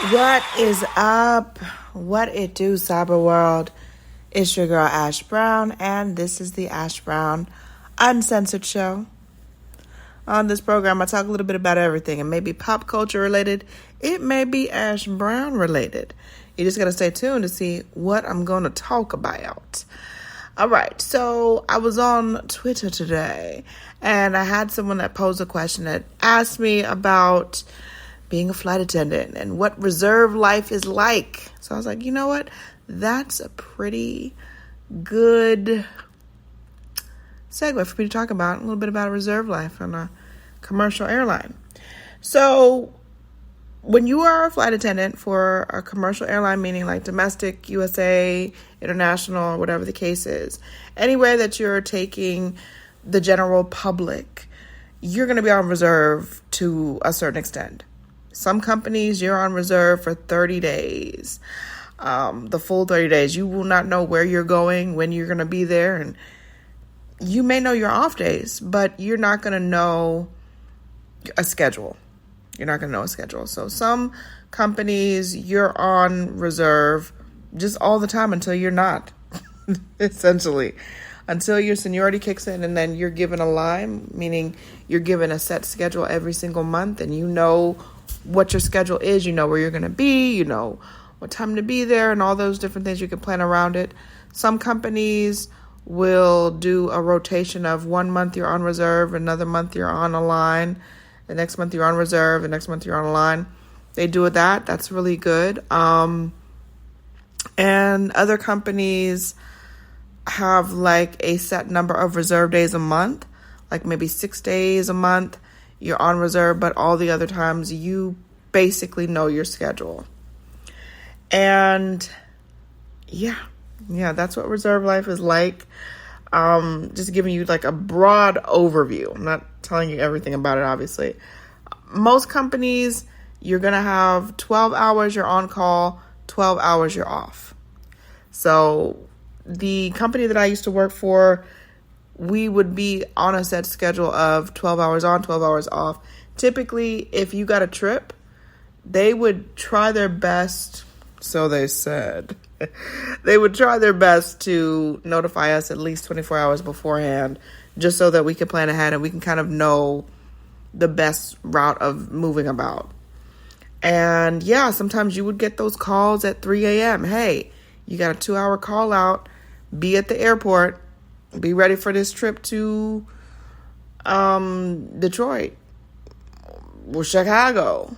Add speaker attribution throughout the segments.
Speaker 1: What is up? What it do, cyber world? It's your girl Ash Brown, and this is the Ash Brown Uncensored Show. On this program, I talk a little bit about everything. It may be pop culture related. It may be Ash Brown related. You just got to stay tuned to see what I'm going to talk about. All right, so I was on Twitter today, and I had someone that posed a question that asked me about being a flight attendant and what reserve life is like. So I was like, you know what? That's a pretty good segue for me to talk about a little bit about reserve life on a commercial airline. So when you are a flight attendant for a commercial airline, meaning like domestic, USA, international, whatever the case is, anywhere that you're taking the general public, you're going to be on reserve to a certain extent. Some companies, you're on reserve for 30 days, the full 30 days. You will not know where you're going, when you're going to be there. And you may know your off days, but you're not going to know a schedule. You're not going to know a schedule. So some companies, you're on reserve just all the time until you're not, essentially. Until your seniority kicks in, and then you're given a line, meaning you're given a set schedule every single month, and you know what your schedule is, you know where you're going to be, you know what time to be there, and all those different things. You can plan around it. Some companies will do a rotation of 1 month you're on reserve, another month you're on a line, the next month you're on reserve, the next month you're on a line. They do that. That's really good. And other companies have like a set number of reserve days a month, like maybe 6 days a month you're on reserve, but all the other times you basically know your schedule. And yeah, that's what reserve life is like. Just giving you like a broad overview. I'm not telling you everything about it, obviously. Most companies, you're going to have 12 hours you're on call, 12 hours you're off. So the company that I used to work for, we would be on a set schedule of 12 hours on, 12 hours off. Typically, if you got a trip, they would try their best, so they said, they would try their best to notify us at least 24 hours beforehand, just so that we can plan ahead and we can kind of know the best route of moving about. And yeah, sometimes you would get those calls at 3 a.m. Hey, you got a 2-hour call out. Be at the airport. Be ready for this trip to Detroit, or Chicago,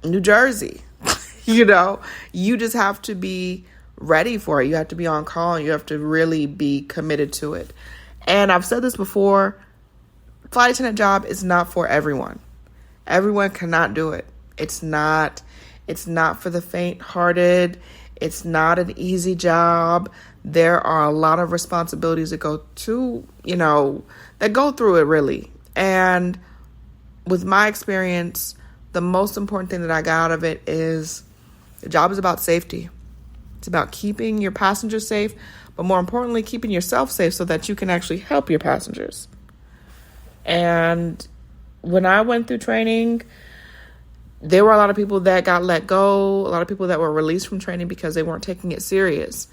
Speaker 1: New Jersey. You just have to be ready for it. You have to be on call, and you have to really be committed to it. And I've said this before, flight attendant job is not for everyone. Everyone cannot do it. It's not for the faint-hearted. It's not an easy job. There are a lot of responsibilities that go through it really. And with my experience, the most important thing that I got out of it is the job is about safety. It's about keeping your passengers safe, but more importantly, keeping yourself safe so that you can actually help your passengers. And when I went through training, there were a lot of people that got let go, a lot of people that were released from training because they weren't taking it serious.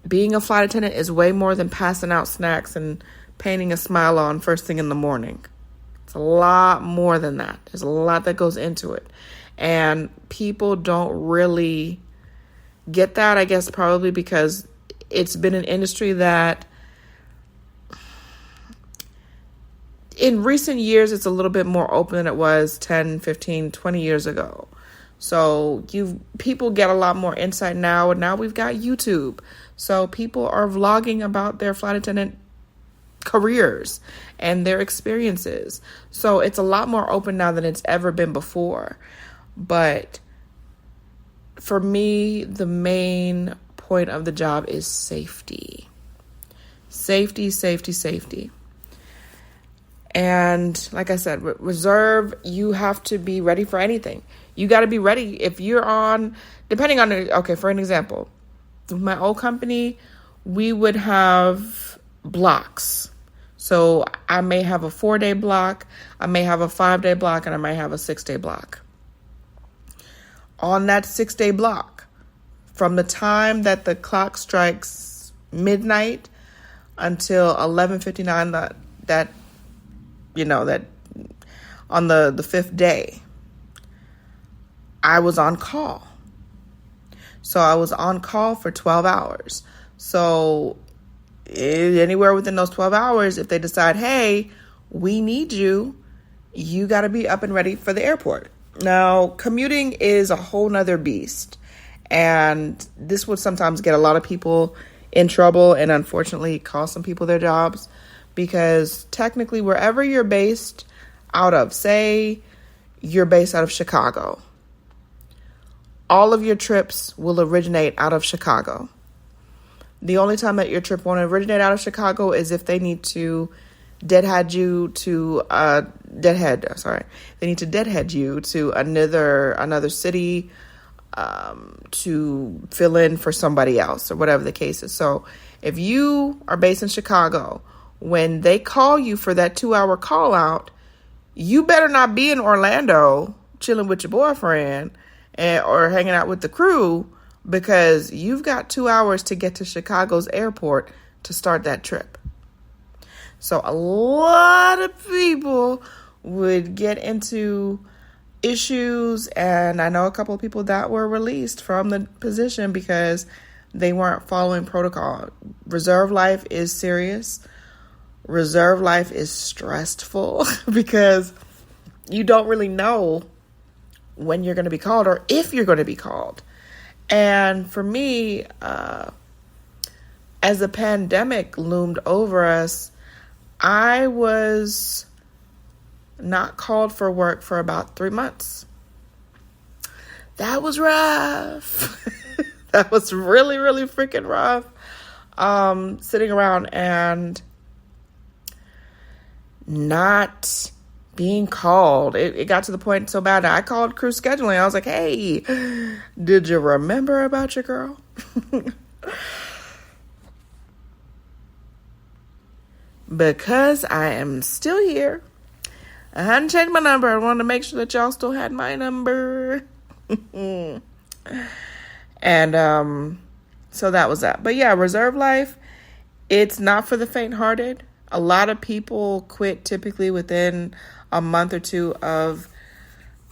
Speaker 1: Being a flight attendant is way more than passing out snacks and painting a smile on first thing in the morning. It's a lot more than that. There's a lot that goes into it. And people don't really get that, I guess, probably because it's been an industry that in recent years, it's a little bit more open than it was 10, 15, 20 years ago. So people get a lot more insight now, and now we've got YouTube. So people are vlogging about their flight attendant careers and their experiences. So it's a lot more open now than it's ever been before. But for me, the main point of the job is safety. Safety, safety, safety. And like I said, reserve, you have to be ready for anything. You got to be ready if you're on, depending on, for an example, with my old company, we would have blocks. So I may have a 4-day block, I may have a 5-day block, and I may have a 6-day block. on that 6-day block, from the time that the clock strikes midnight until 11:59, that on the fifth day, I was on call. So I was on call for 12 hours. So anywhere within those 12 hours, if they decide, hey, we need you, you got to be up and ready for the airport. Now, commuting is a whole nother beast. And this would sometimes get a lot of people in trouble and unfortunately cost some people their jobs. Because technically, wherever you're based out of, say you're based out of Chicago, all of your trips will originate out of Chicago. The only time that your trip won't originate out of Chicago is if they need to deadhead you to another city to fill in for somebody else or whatever the case is. So if you are based in Chicago, when they call you for that 2-hour call out, you better not be in Orlando chilling with your boyfriend or hanging out with the crew, because you've got 2 hours to get to Chicago's airport to start that trip. So a lot of people would get into issues, and I know a couple of people that were released from the position because they weren't following protocol. Reserve life is serious. Reserve life is stressful because you don't really know when you're going to be called or if you're going to be called. And for me, as the pandemic loomed over us, I was not called for work for about 3 months. That was rough. That was really, really freaking rough. Sitting around and not being called. It got to the point so bad that I called crew scheduling. I was like, hey, did you remember about your girl? Because I am still here. I hadn't changed my number. I wanted to make sure that y'all still had my number. And so that was that. But yeah, reserve life, it's not for the faint-hearted. A lot of people quit typically within a month or two of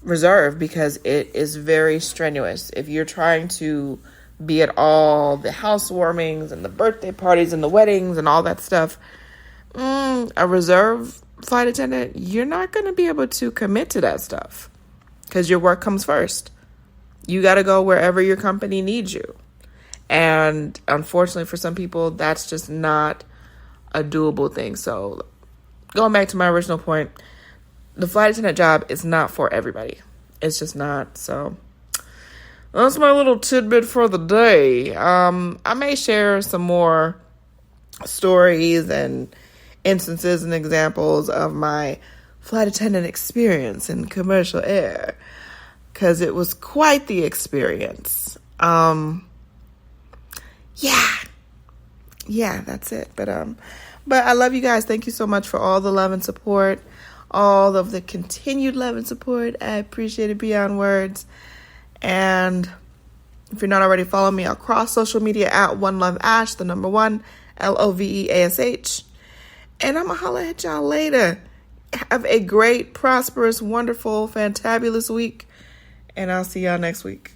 Speaker 1: reserve because it is very strenuous. If you're trying to be at all the housewarmings and the birthday parties and the weddings and all that stuff, a reserve flight attendant, you're not going to be able to commit to that stuff because your work comes first. You got to go wherever your company needs you. And unfortunately for some people, that's just not a doable thing. So going back to my original point, the flight attendant job is not for everybody. It's just not. So that's my little tidbit for the day. I may share some more stories and instances and examples of my flight attendant experience in commercial air, because it was quite the experience. Yeah, that's it. But I love you guys. Thank you so much for all the love and support, all of the continued love and support. I appreciate it beyond words. And if you're not already following me across social media at OneLoveAsh, the number 1, LOVEASH. And I'm going to holler at y'all later. Have a great, prosperous, wonderful, fantabulous week. And I'll see y'all next week.